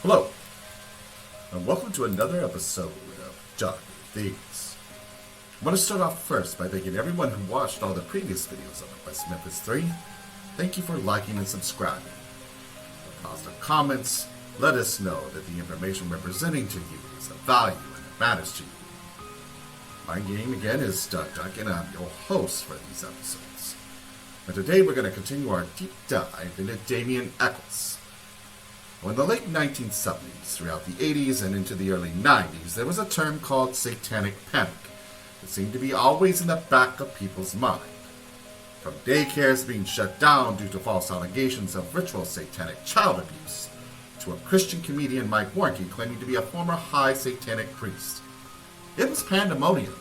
Hello, and welcome to another episode of Dark Things. I want to start off first by thanking everyone who watched all the previous videos of West Memphis 3. Thank you for liking and subscribing. For positive comments, let us know that the information we're presenting to you is of value and it matters to you. My name again is Duncan, and I'm your host for these episodes. And today we're going to continue our deep dive into Damien Echols. Well, in the late 1970s, throughout the 80s, and into the early 90s, there was a term called satanic panic that seemed to be always in the back of people's mind. From daycares being shut down due to false allegations of ritual satanic child abuse, to a Christian comedian Mike Warnke claiming to be a former high satanic priest. It was pandemonium,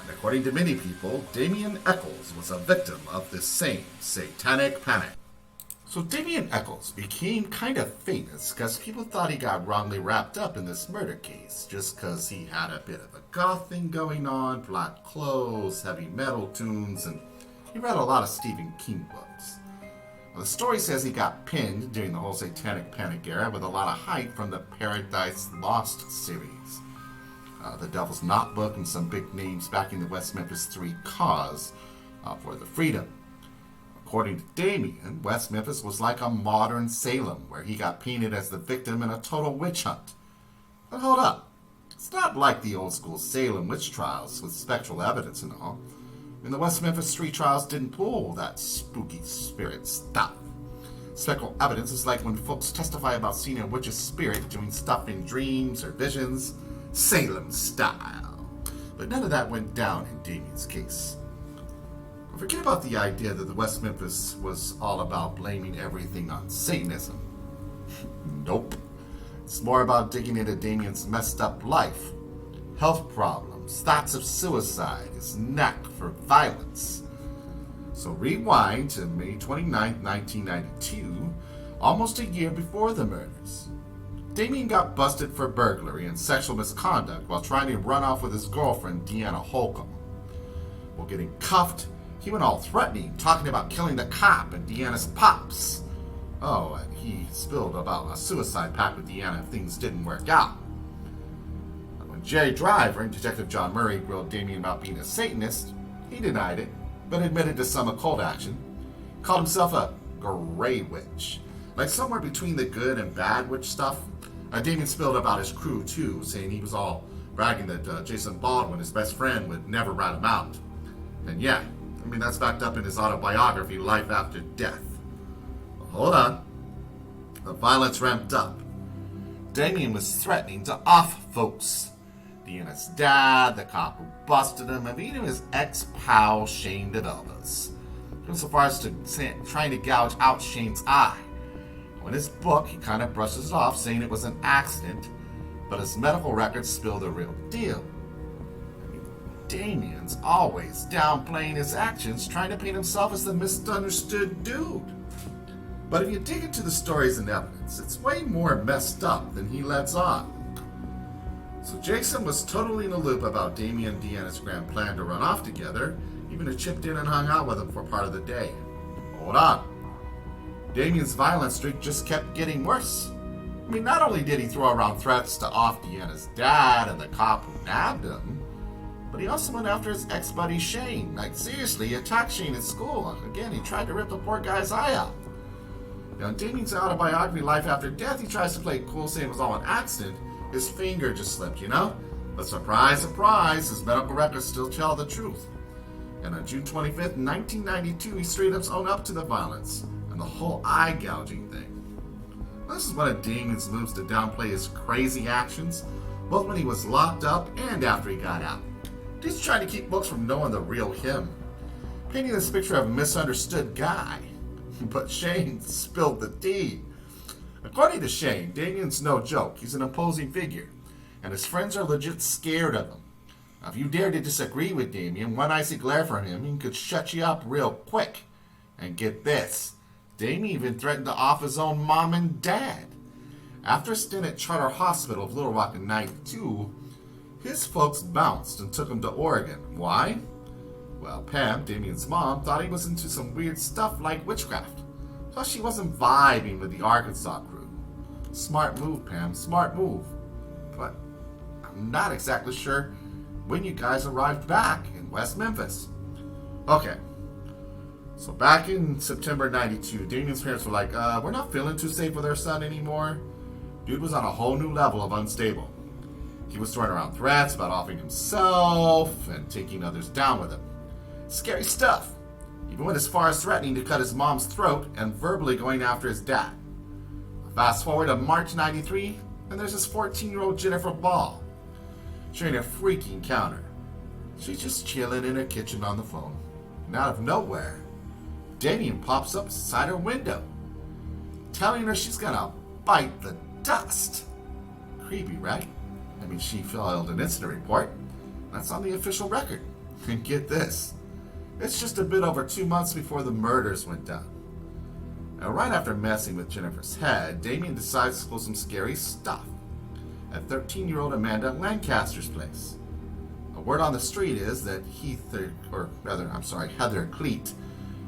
and according to many people, Damien Echols was a victim of this same satanic panic. So Damien Echols became kind of famous because people thought he got wrongly wrapped up in this murder case just because he had a bit of a goth thing going on, black clothes, heavy metal tunes, and he read a lot of Stephen King books. Well, the story says he got pinned during the whole satanic panic era with a lot of hype from the Paradise Lost series. The Devil's Notebook, and some big names backing the West Memphis Three cause for the freedom. According to Damien, West Memphis was like a modern Salem, where he got painted as the victim in a total witch hunt. But hold up, it's not like the old school Salem witch trials with spectral evidence and all. I mean, the West Memphis Three trials didn't pull that spooky spirit stuff. Spectral evidence is like when folks testify about seeing a witch's spirit doing stuff in dreams or visions, Salem style. But none of that went down in Damien's case. Forget about the idea that the West Memphis was all about blaming everything on Satanism. Nope. It's more about digging into Damien's messed up life, health problems, thoughts of suicide, his knack for violence. So rewind to May 29, 1992, almost a year before the murders. Damien got busted for burglary and sexual misconduct while trying to run off with his girlfriend, Deanna Holcomb. While getting cuffed, he went all threatening, talking about killing the cop and Deanna's pops. Oh, and he spilled about a suicide pact with Deanna if things didn't work out. When Jerry Driver and Detective John Murray grilled Damien about being a Satanist, he denied it, but admitted to some occult action. Called himself a gray witch, like somewhere between the good and bad witch stuff. Damien spilled about his crew too, saying he was all bragging that Jason Baldwin, his best friend, would never rat him out. And yeah, I mean, that's backed up in his autobiography, Life After Death. But hold on. The violence ramped up. Damien was threatening to off folks. Deanna's dad, the cop who busted him, and even his ex-pal, Shane DeVelvis. He went so far as to trying to gouge out Shane's eye. In his book, he kind of brushes it off, saying it was an accident, but his medical records spill the real deal. Damien's always downplaying his actions, trying to paint himself as the misunderstood dude. But if you dig into the stories and evidence, it's way more messed up than he lets on. So Jason was totally in the loop about Damien and Deanna's grand plan to run off together, even chipped in and hung out with him for part of the day. Hold on. Damien's violent streak just kept getting worse. I mean, not only did he throw around threats to off Deanna's dad and the cop who nabbed him, but he also went after his ex-buddy Shane. Like, seriously, he attacked Shane at school. Again, he tried to rip the poor guy's eye out. Now, in Damien's autobiography, Life After Death, he tries to play cool, saying it was all an accident. His finger just slipped, you know? But surprise, surprise, his medical records still tell the truth. And on June 25th, 1992, he straight up owned up to the violence and the whole eye gouging thing. This is one of Damien's moves to downplay his crazy actions, both when he was locked up and after he got out. He's trying to keep folks from knowing the real him, painting this picture of a misunderstood guy. But Shane spilled the tea. According to Shane, Damien's no joke. He's an imposing figure, and his friends are legit scared of him. Now, if you dare to disagree with Damien, one icy glare from him, he could shut you up real quick. And get this, Damien even threatened to off his own mom and dad. After a stint at Charter Hospital of Little Rock in '92, his folks bounced and took him to Oregon. Why? Well, Pam, Damien's mom, thought he was into some weird stuff like witchcraft. Plus, she wasn't vibing with the Arkansas crew. Smart move, Pam, smart move. But I'm not exactly sure when you guys arrived back in West Memphis. Okay, so back in September 92, Damien's parents were like, we're not feeling too safe with our son anymore. Dude was on a whole new level of unstable. He was throwing around threats about offing himself and taking others down with him. Scary stuff. Even went as far as threatening to cut his mom's throat and verbally going after his dad. Fast forward to March 93, and there's this 14-year-old Jennifer Ball. She ain't a freaky encounter. She's just chilling in her kitchen on the phone. And out of nowhere, Damien pops up beside her window, telling her she's gonna bite the dust. Creepy, right? I mean, she filed an incident report. That's on the official record. And get this, it's just a bit over 2 months before the murders went down. Now, right after messing with Jennifer's head, Damien decides to pull some scary stuff at 13-year-old Amanda Lancaster's place. A word on the street is that Heather Cleet,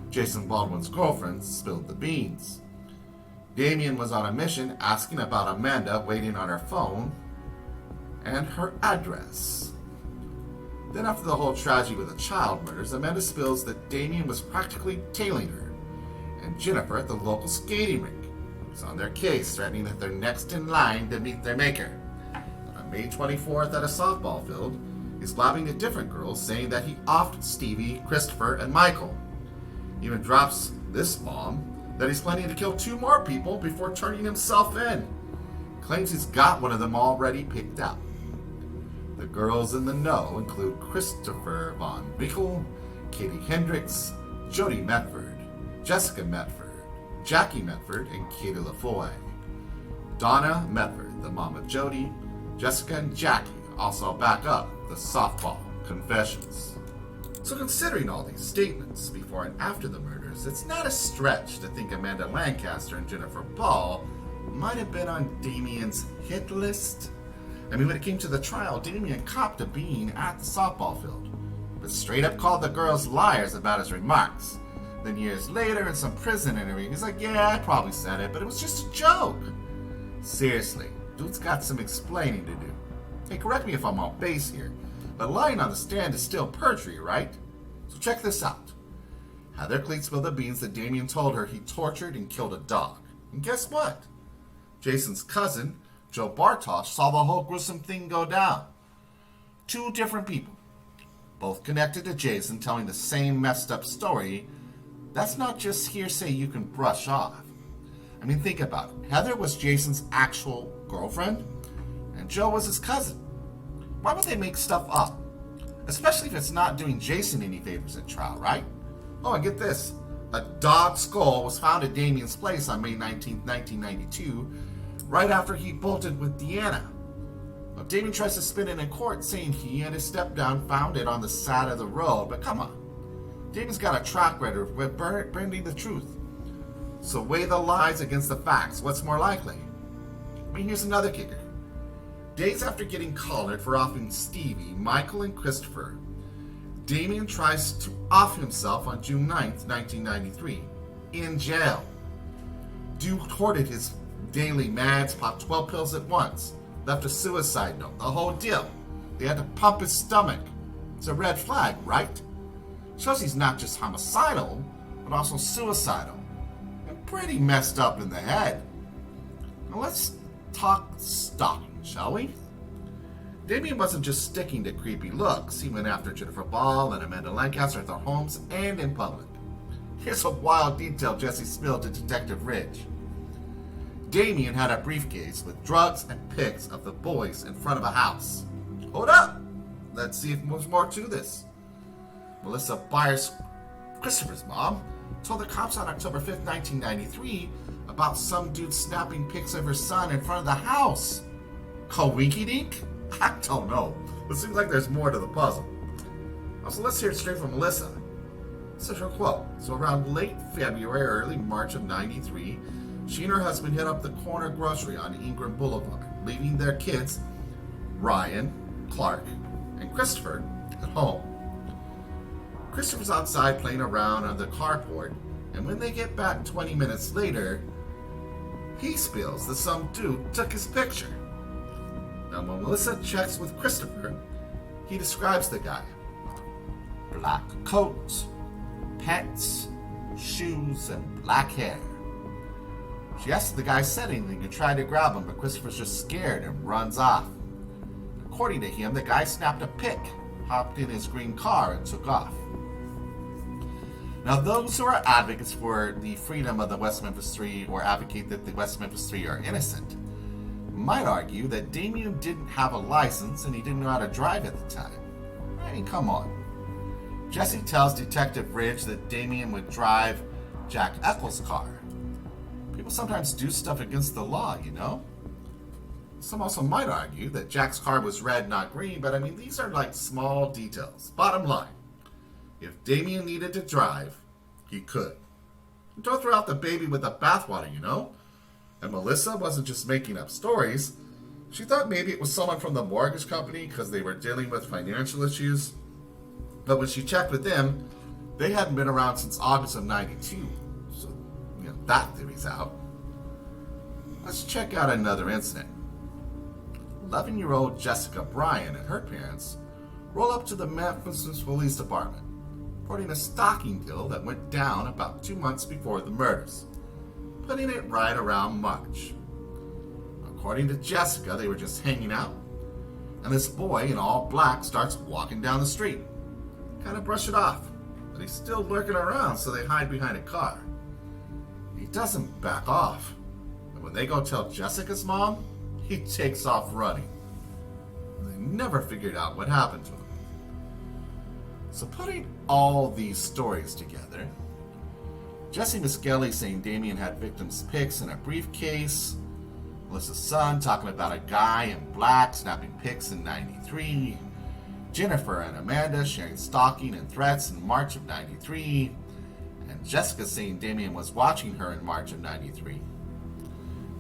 Jason Baldwin's girlfriend, spilled the beans. Damien was on a mission asking about Amanda waiting on her phone and her address. Then after the whole tragedy with the child murders, Amanda spills that Damien was practically tailing her and Jennifer at the local skating rink. He's on their case, threatening that they're next in line to meet their maker. On May 24th at a softball field, he's blabbing to different girls, saying that he offed Stevie, Christopher, and Michael. He even drops this bomb that he's planning to kill 2 more people before turning himself in. Claims he's got one of them already picked out. The girls in the know include Christopher Von Wickel, Katie Hendricks, Jody Metford, Jessica Metford, Jackie Metford, and Katie LaFoy. Donna Metford, the mom of Jody, Jessica, and Jackie also back up the softball confessions. So considering all these statements before and after the murders, it's not a stretch to think Amanda Lancaster and Jennifer Ball might have been on Damien's hit list. I mean, when it came to the trial, Damien copped to being at the softball field, but straight up called the girls liars about his remarks. Then years later, in some prison interview, he's like, yeah, I probably said it, but it was just a joke. Seriously, dude's got some explaining to do. Hey, correct me if I'm off base here, but lying on the stand is still perjury, right? So check this out. Heather Cleet spilled the beans that Damien told her he tortured and killed a dog. And guess what? Jason's cousin, Joe Bartosh, saw the whole gruesome thing go down. 2 different people, both connected to Jason, telling the same messed up story. That's not just hearsay you can brush off. I mean, think about it. Heather was Jason's actual girlfriend, and Joe was his cousin. Why would they make stuff up? Especially if it's not doing Jason any favors at trial, right? Oh, and get this. A dog skull was found at Damien's place on May 19, 1992, right after he bolted with Deanna. Now, Damien tries to spin it in court, saying he and his stepdad found it on the side of the road, but come on. Damien's got a track record with bending the truth. So weigh the lies against the facts. What's more likely? I mean, here's another kicker. Days after getting collared for offing Stevie, Michael, and Christopher, Damien tries to off himself on June 9th, 1993, in jail. Dude hoarded his daily meds, popped 12 pills at once, left a suicide note, the whole deal. They had to pump his stomach. It's a red flag, right? Shows he's not just homicidal, but also suicidal. And pretty messed up in the head. Now let's talk stalking, shall we? Damien wasn't just sticking to creepy looks. He went after Jennifer Ball and Amanda Lancaster at their homes and in public. Here's a wild detail Jesse spilled to Detective Ridge. Damien had a briefcase with drugs and pics of the boys in front of a house. Hold up! Let's see if there's more to this. Melissa Byers, Christopher's mom, told the cops on October 5th, 1993 about some dude snapping pics of her son in front of the house. Coinky-dink? I don't know. It seems like there's more to the puzzle. So let's hear it straight from Melissa. This is her quote. So around late February, early March of 93, she and her husband hit up the corner grocery on Ingram Boulevard, leaving their kids, Ryan, Clark, and Christopher, at home. Christopher's outside playing around on the carport, and when they get back 20 minutes later, he spills that some dude took his picture. Now, when Melissa checks with Christopher, he describes the guy. Black coat, pants, shoes, and black hair. She asks if the guy said anything and tried to grab him, but Christopher's just scared and runs off. According to him, the guy snapped a pic, hopped in his green car, and took off. Now, those who are advocates for the freedom of the West Memphis Three or advocate that the West Memphis Three are innocent might argue that Damien didn't have a license and he didn't know how to drive at the time. I mean, come on. Jesse tells Detective Ridge that Damien would drive Jack Echols' car. People sometimes do stuff against the law, you know? Some also might argue that Jack's car was red, not green, but I mean, these are like small details. Bottom line, if Damien needed to drive, he could. Don't throw out the baby with the bathwater, you know? And Melissa wasn't just making up stories. She thought maybe it was someone from the mortgage company because they were dealing with financial issues. But when she checked with them, they hadn't been around since August of '92. So, that theory's out. Let's check out another incident. 11-year-old Jessica Bryan and her parents roll up to the Memphis Police Department, reporting a stalking deal that went down about 2 months before the murders, putting it right around March. According to Jessica, they were just hanging out, and this boy in all black starts walking down the street. Kind of brush it off, but he's still lurking around, so they hide behind a car. He doesn't back off, and when they go tell Jessica's mom, he takes off running. They never figured out what happened to him. So putting all these stories together, Jesse Miskelly saying Damien had victims' pics in a briefcase, Melissa's son talking about a guy in black snapping pics in '93, Jennifer and Amanda sharing stalking and threats in March of '93, and Jessica saying Damien was watching her in March of '93.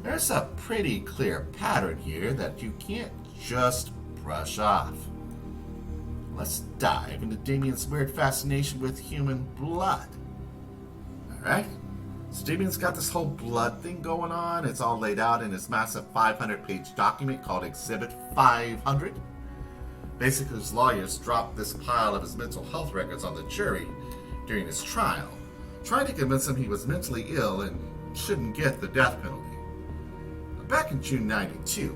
There's a pretty clear pattern here that you can't just brush off. Let's dive into Damien's weird fascination with human blood. Alright? So Damien's got this whole blood thing going on. It's all laid out in his massive 500-page document called Exhibit 500. Basically, his lawyers dropped this pile of his mental health records on the jury during his trial, trying to convince him he was mentally ill and shouldn't get the death penalty. Back in June '92,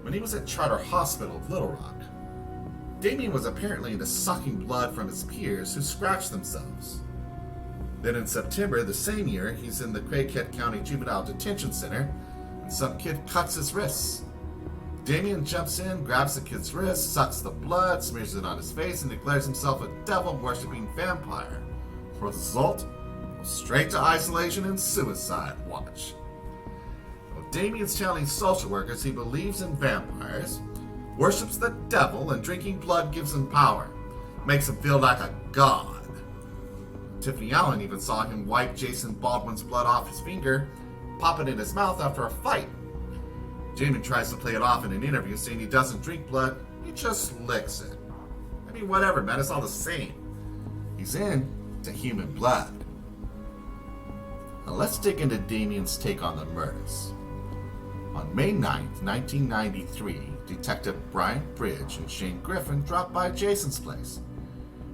when he was at Charter Hospital of Little Rock, Damien was apparently into sucking blood from his peers who scratched themselves. Then in September the same year, he's in the Craighead County Juvenile Detention Center, and some kid cuts his wrists. Damien jumps in, grabs the kid's wrist, sucks the blood, smears it on his face, and declares himself a devil-worshipping vampire. For the result, straight to isolation and suicide watch. Damien's telling social workers he believes in vampires, worships the devil, and drinking blood gives him power, makes him feel like a god. Tiffany Allen even saw him wipe Jason Baldwin's blood off his finger, pop it in his mouth after a fight. Damien tries to play it off in an interview, saying he doesn't drink blood, he just licks it. I mean, whatever, man, it's all the same. He's into human blood. Now let's dig into Damien's take on the murders. On May 9th, 1993, Detective Brian Bridge and Shane Griffin dropped by Jason's place,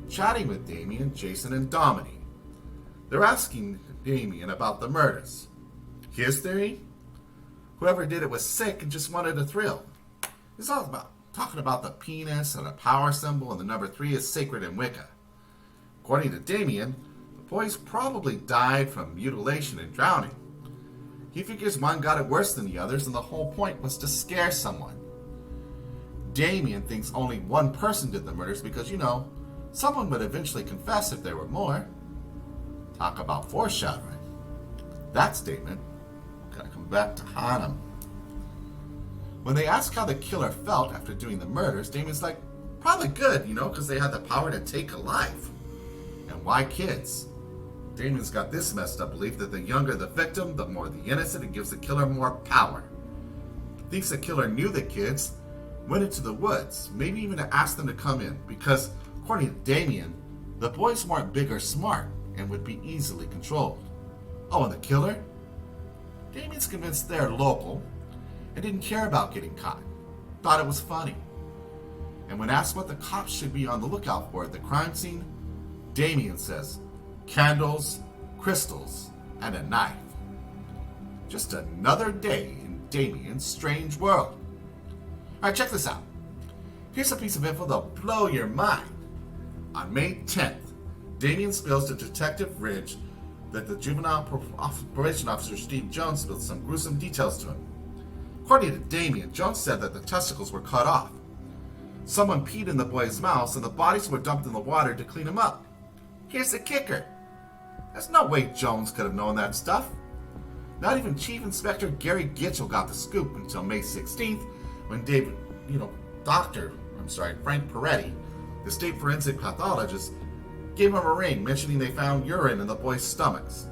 chatting with Damien, Jason, and Dominique. They're asking Damien about the murders. His theory? Whoever did it was sick and just wanted a thrill. It's all about talking about the penis and a power symbol, and the number 3 is sacred in Wicca. According to Damien, the boys probably died from mutilation and drowning. He figures one got it worse than the others, and the whole point was to scare someone. Damien thinks only one person did the murders because, someone would eventually confess if there were more. Talk about foreshadowing. That statement gotta come back to haunt him. When they ask how the killer felt after doing the murders, Damien's like, probably good, because they had the power to take a life. And why kids? Damien's got this messed up belief that the younger the victim, the more the innocent, it gives the killer more power. Thinks the killer knew the kids, went into the woods, maybe even asked them to come in, because, according to Damien, the boys weren't big or smart and would be easily controlled. Oh, and the killer? Damien's convinced they're local and didn't care about getting caught. Thought it was funny. And when asked what the cops should be on the lookout for at the crime scene, Damien says, candles, crystals, and a knife. Just another day in Damien's strange world. Alright, check this out. Here's a piece of info that'll blow your mind. On May 10th, Damien spills to Detective Ridge that the juvenile probation officer Steve Jones spilled some gruesome details to him. According to Damien, Jones said that the testicles were cut off. Someone peed in the boy's mouth and the bodies were dumped in the water to clean them up. Here's the kicker. There's no way Jones could have known that stuff. Not even Chief Inspector Gary Gitchell got the scoop until May 16th when Frank Peretti, the state forensic pathologist, gave him a ring mentioning they found urine in the boys' stomachs.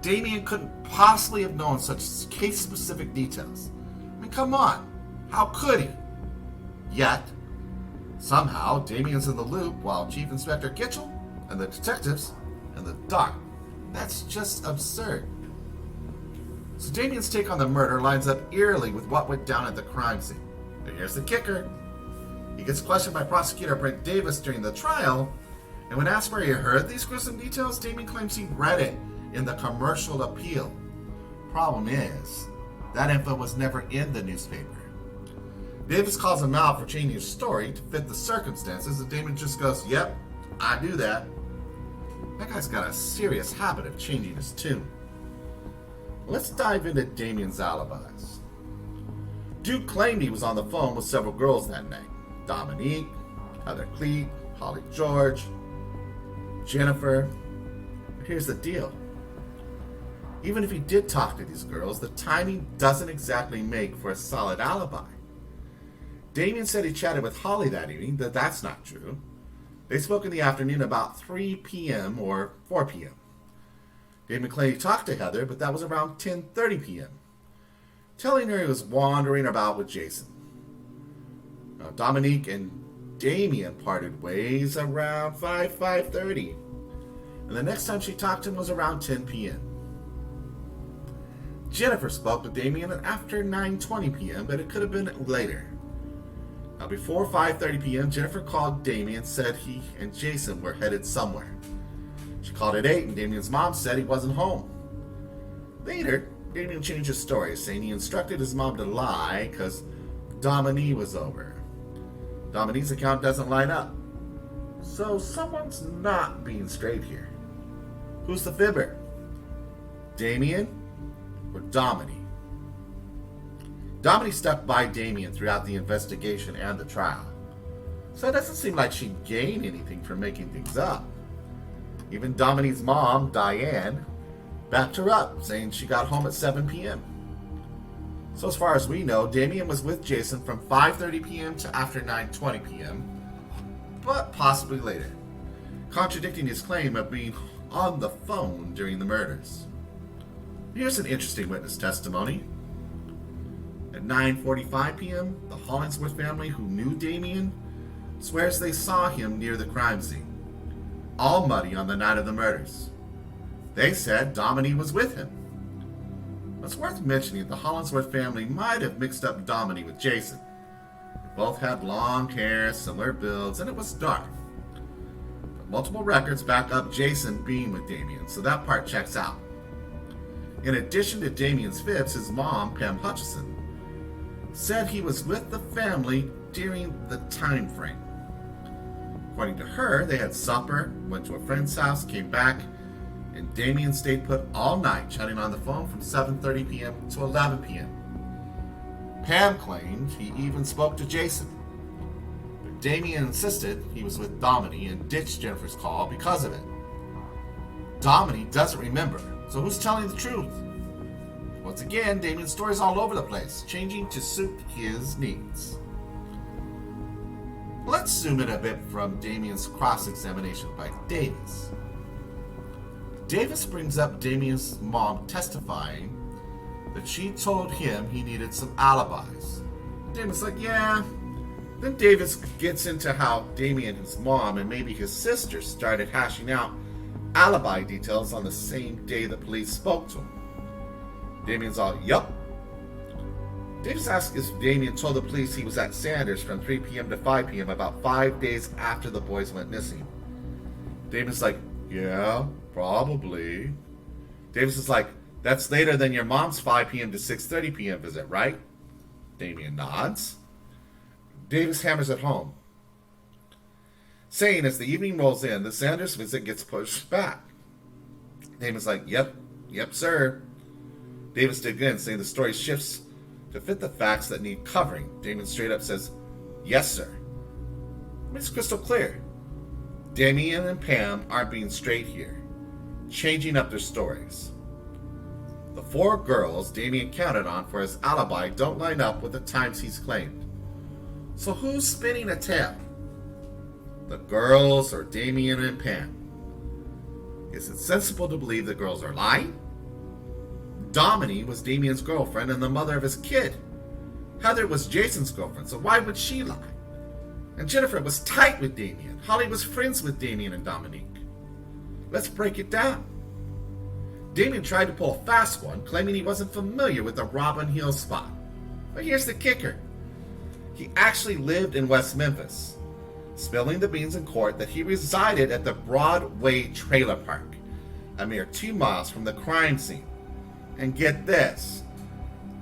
Damien couldn't possibly have known such case-specific details. I mean, come on. How could he? Yet, somehow, Damien's in the loop while Chief Inspector Gitchell and the detectives in the dark. That's just absurd. So Damien's take on the murder lines up eerily with what went down at the crime scene. But here's the kicker. He gets questioned by prosecutor Brent Davis during the trial, and when asked where he heard these gruesome details, Damien claims he read it in the commercial appeal. Problem is, that info was never in the newspaper. Davis calls him out for changing his story to fit the circumstances, and Damien just goes, yep, I do that. That guy's got a serious habit of changing his tune. Let's dive into Damien's alibis. Duke claimed he was on the phone with several girls that night. Dominique, Heather Cleet, Holly George, Jennifer. But here's the deal. Even if he did talk to these girls, the timing doesn't exactly make for a solid alibi. Damien said he chatted with Holly that evening, but that's not true. They spoke in the afternoon about 3 p.m. or 4 p.m. Damien claimed he talked to Heather, but that was around 10:30 p.m., telling her he was wandering about with Jason. Now, Dominique and Damien parted ways around 5:30, and the next time she talked to him was around 10 p.m. Jennifer spoke with Damien after 9:20 p.m., but it could have been later. Now, before 5:30 p.m., Jennifer called Damien and said he and Jason were headed somewhere. She called at 8, and Damien's mom said he wasn't home. Later, Damien changed his story, saying he instructed his mom to lie because Dominique was over. Dominique's account doesn't line up. So someone's not being straight here. Who's the fibber? Damien or Dominique? Dominique stuck by Damien throughout the investigation and the trial, so it doesn't seem like she'd gain anything from making things up. Even Dominique's mom, Diane, backed her up, saying she got home at 7 p.m. So as far as we know, Damien was with Jason from 5:30 p.m. to after 9:20 p.m., but possibly later, contradicting his claim of being on the phone during the murders. Here's an interesting witness testimony. At 9:45 p.m., the Hollingsworth family, who knew Damien, swears they saw him near the crime scene, all muddy on the night of the murders. They said Dominique was with him. It's worth mentioning the Hollingsworth family might have mixed up Dominique with Jason. They both had long hair, similar builds, and it was dark. But multiple records back up Jason being with Damien, so that part checks out. In addition to Damien's fibs, his mom, Pam Hutchison, said he was with the family during the time frame. According to her, they had supper, went to a friend's house, came back, and Damien stayed put all night, chatting on the phone from 7:30 p.m. to 11 p.m. Pam claimed he even spoke to Jason, but Damien insisted he was with Dominique and ditched Jennifer's call because of it. Dominique doesn't remember, so who's telling the truth? Once again, Damien's story's all over the place, changing to suit his needs. Let's zoom in a bit from Damien's cross-examination by Davis. Davis brings up Damien's mom testifying that she told him he needed some alibis. Damien's like, yeah. Then Davis gets into how Damien, his mom, and maybe his sister started hashing out alibi details on the same day the police spoke to him. Damien's all, yup. Davis asks if Damien told the police he was at Sanders from 3 p.m. to 5 p.m. about 5 days after the boys went missing. Damien's like, yeah, probably. Davis is like, that's later than your mom's 5 p.m. to 6:30 p.m. visit, right? Damien nods. Davis hammers at home, saying as the evening rolls in, the Sanders visit gets pushed back. Damien's like, yep, sir. Davis digs in, saying the story shifts to fit the facts that need covering. Damien straight up says, yes, sir. It's crystal clear. Damien and Pam aren't being straight here, changing up their stories. The 4 girls Damien counted on for his alibi don't line up with the times he's claimed. So who's spinning a tale? The girls or Damien and Pam? Is it sensible to believe the girls are lying? Dominique was Damien's girlfriend and the mother of his kid. Heather was Jason's girlfriend, so why would she lie? And Jennifer was tight with Damien. Holly was friends with Damien and Dominique. Let's break it down. Damien tried to pull a fast one, claiming he wasn't familiar with the Robin Hill spot. But here's the kicker. He actually lived in West Memphis, spilling the beans in court that he resided at the Broadway Trailer Park, a mere 2 miles from the crime scene. And get this,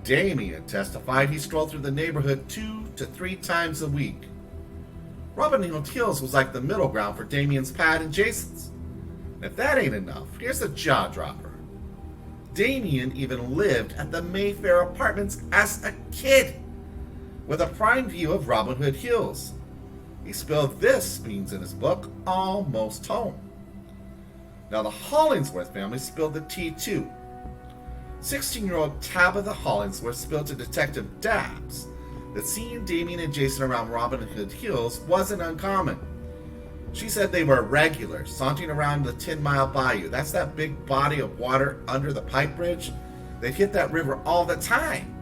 Damien testified he strolled through the neighborhood 2 to 3 times a week. Robin Hill Hills was like the middle ground for Damien's pad and Jason's. And if that ain't enough, here's the jaw dropper. Damien even lived at the Mayfair Apartments as a kid, with a prime view of Robin Hood Hills. He spilled this beans in his book, Almost Home. Now the Hollingsworth family spilled the tea too. 16-year-old Tabitha Hollingsworth spilled to Detective Dabbs that seeing Damien and Jason around Robin Hood Hills wasn't uncommon. She said they were regulars, sauntering around the 10-mile bayou. That's that big body of water under the pipe bridge. They'd hit that river all the time.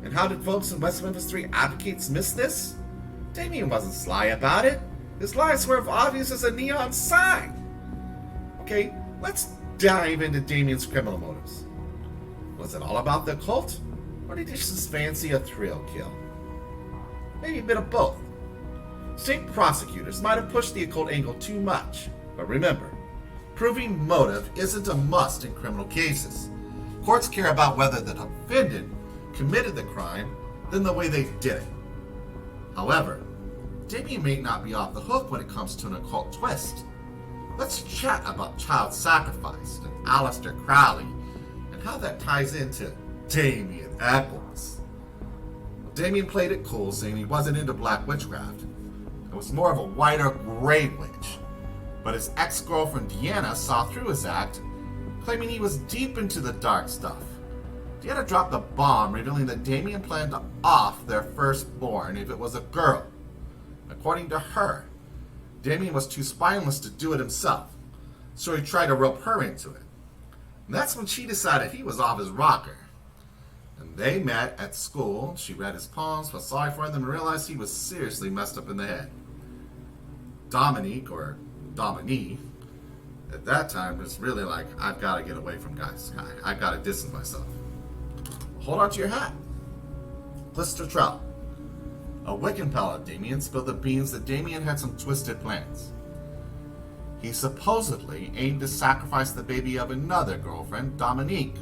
And how did folks in West Memphis Three advocates miss this? Damien wasn't sly about it. His lies were as obvious as a neon sign. Okay, let's dive into Damien's criminal motives. Was it all about the occult, or did he just fancy a thrill kill? Maybe a bit of both. State prosecutors might have pushed the occult angle too much, but remember, proving motive isn't a must in criminal cases. Courts care about whether the defendant committed the crime than the way they did it. However, Damien may not be off the hook when it comes to an occult twist. Let's chat about child sacrifice and Aleister Crowley and how that ties into Damien Echols. Well, Damien played it cool, saying he wasn't into black witchcraft. It was more of a white or gray witch. But his ex-girlfriend Deanna saw through his act, claiming he was deep into the dark stuff. Deanna dropped a bomb, revealing that Damien planned to off their firstborn if it was a girl. According to her, Damien was too spineless to do it himself, so he tried to rope her into it. And that's when she decided he was off his rocker. And they met at school. She read his poems, felt sorry for him, and realized he was seriously messed up in the head. Dominique, or Dominique, at that time was really like, I've got to get away from this guy. I've got to distance myself. Hold on to your hat. Blister Trout. A Wiccan pal of Damien spilled the beans that Damien had some twisted plans. He supposedly aimed to sacrifice the baby of another girlfriend, Dominique.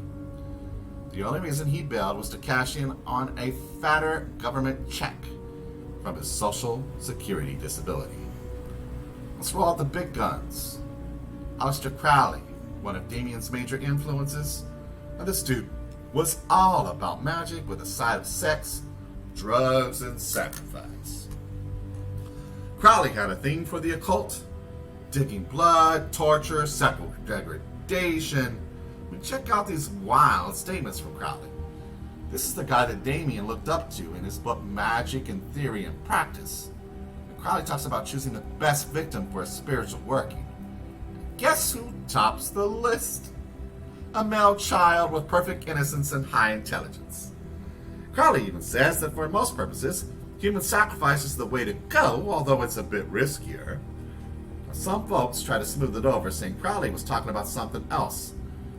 The only reason he bailed was to cash in on a fatter government check from his Social Security disability. Let's roll out the big guns. Aleister Crowley, one of Damien's major influences. Now this dude was all about magic with a side of sex, drugs, and sacrifice. Crowley had a thing for the occult, digging blood, torture, sexual degradation. I mean, check out these wild statements from Crowley. This is the guy that Damien looked up to in his book Magic in Theory and Practice. And Crowley talks about choosing the best victim for a spiritual working. Guess who tops the list? A male child with perfect innocence and high intelligence. Crowley even says that for most purposes, human sacrifice is the way to go, although it's a bit riskier. Some folks try to smooth it over, saying Crowley was talking about something else,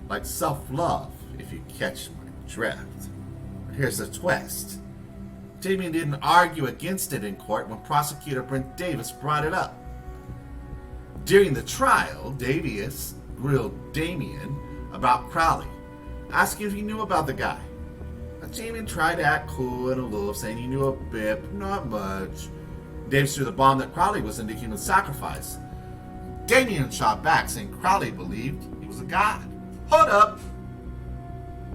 like self-love, if you catch my drift. But here's the twist. Damien didn't argue against it in court when prosecutor Brent Davis brought it up. During the trial, Davis grilled Damien about Crowley, asking if he knew about the guy. Damien tried to act cool and aloof, saying he knew a bit, but not much. Davis threw the bomb that Crowley was into human sacrifice. Damien shot back, saying Crowley believed he was a god. Hold up!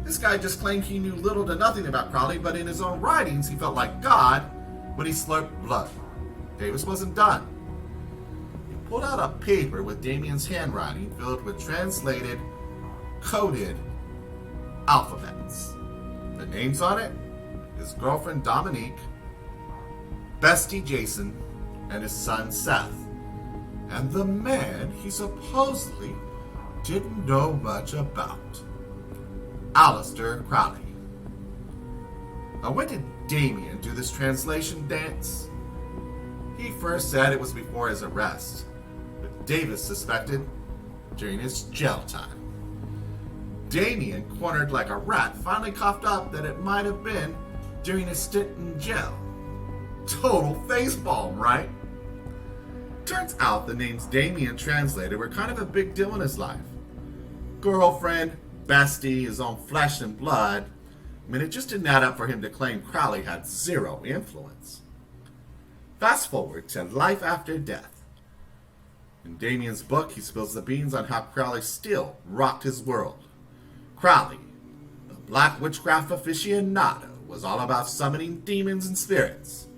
This guy just claimed he knew little to nothing about Crowley, but in his own writings he felt like God when he slurped blood. Davis wasn't done. He pulled out a paper with Damien's handwriting filled with translated, coded alphabets. The names on it: his girlfriend Dominique, bestie Jason, and his son Seth. And the man he supposedly didn't know much about, Aleister Crowley. Now, when did Damien do this translation dance? He first said it was before his arrest, but Davis suspected during his jail time. Damien, cornered like a rat, finally coughed up that it might have been during his stint in jail. Total facepalm, right? Turns out the names Damien translated were kind of a big deal in his life. Girlfriend, bestie, his own flesh and blood. I mean, it just didn't add up for him to claim Crowley had zero influence. Fast forward to life after death. In Damien's book, he spills the beans on how Crowley still rocked his world. Crowley, the black witchcraft aficionado, was all about summoning demons and spirits.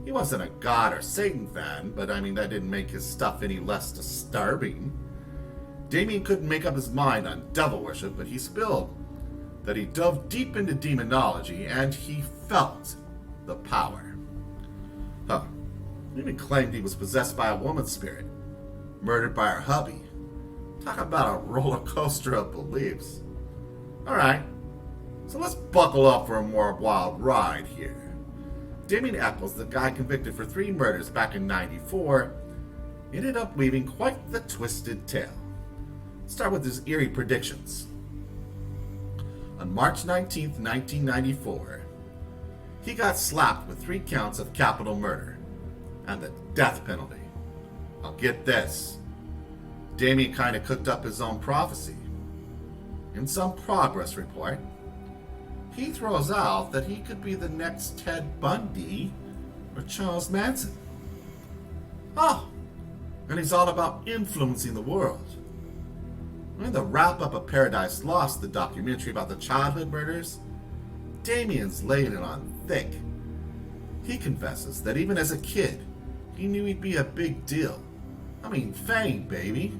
He wasn't a God or Satan fan, but I mean, that didn't make his stuff any less disturbing. Damien couldn't make up his mind on devil worship, but he spilled that he dove deep into demonology and he felt the power. He even claimed he was possessed by a woman's spirit, murdered by her hubby. Talk about a roller coaster of beliefs. Alright, so let's buckle up for a more wild ride here. Damien Echols, the guy convicted for 3 murders back in '94, ended up weaving quite the twisted tale. Let's start with his eerie predictions. On March 19, 1994, he got slapped with 3 counts of capital murder and the death penalty. Now get this, Damien kind of cooked up his own prophecy. In some progress report, he throws out that he could be the next Ted Bundy or Charles Manson. And he's all about influencing the world. In the wrap-up of Paradise Lost, the documentary about the childhood murders, Damien's laid it on thick. He confesses that even as a kid, he knew he'd be a big deal. I mean, fame, baby.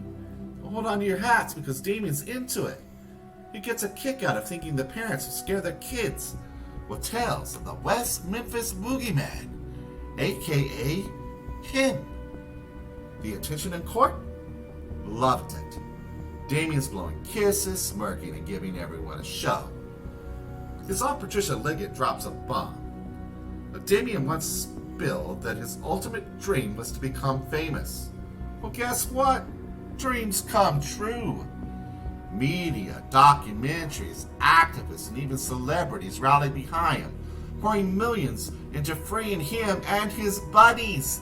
Hold on to your hats because Damien's into it. He gets a kick out of thinking the parents will scare their kids with tales of the West Memphis Boogeyman, aka him. The attention in court? Loved it. Damien's blowing kisses, smirking, and giving everyone a show. His aunt Patricia Liggett drops a bomb. But Damien once spilled that his ultimate dream was to become famous. Well, guess what? Dreams come true. Media, documentaries, activists, and even celebrities rallied behind him, pouring millions into freeing him and his buddies.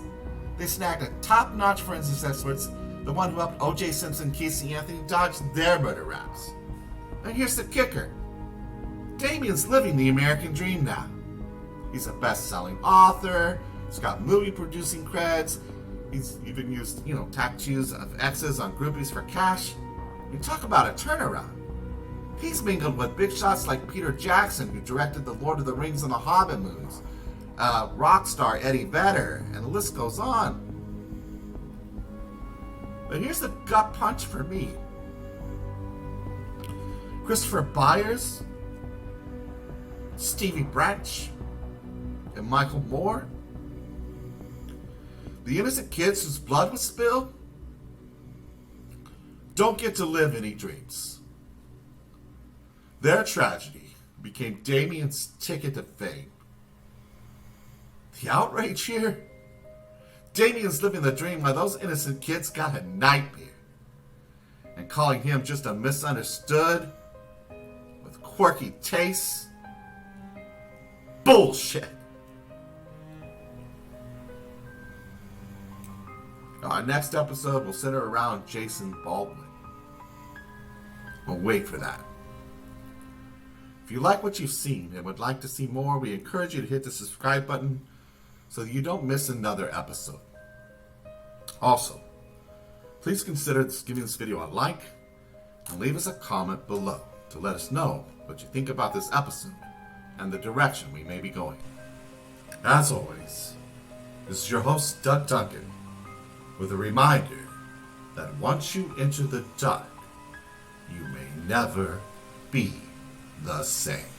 They snagged a top-notch forensics experts, the one who helped O.J. Simpson and Casey Anthony dodge their murder raps. And here's the kicker. Damien's living the American dream now. He's a best-selling author, he's got movie-producing creds, he's even used, tattoos of X's on groupies for cash. You talk about a turnaround. He's mingled with big shots like Peter Jackson, who directed the Lord of the Rings and the Hobbit movies, rock star Eddie Vedder, and the list goes on. But here's the gut punch for me. Christopher Byers, Stevie Branch, and Michael Moore, the innocent kids whose blood was spilled, don't get to live any dreams. Their tragedy became Damien's ticket to fame. The outrage here? Damien's living the dream while those innocent kids got a nightmare. And calling him just a misunderstood with quirky tastes. Bullshit. Our next episode will center around Jason Baldwin. Well, wait for that. If you like what you've seen and would like to see more, we encourage you to hit the subscribe button so that you don't miss another episode. Also, please consider giving this video a like and leave us a comment below to let us know what you think about this episode and the direction we may be going. As always, this is your host, Duncan, with a reminder that once you enter the dark, you may never be the same.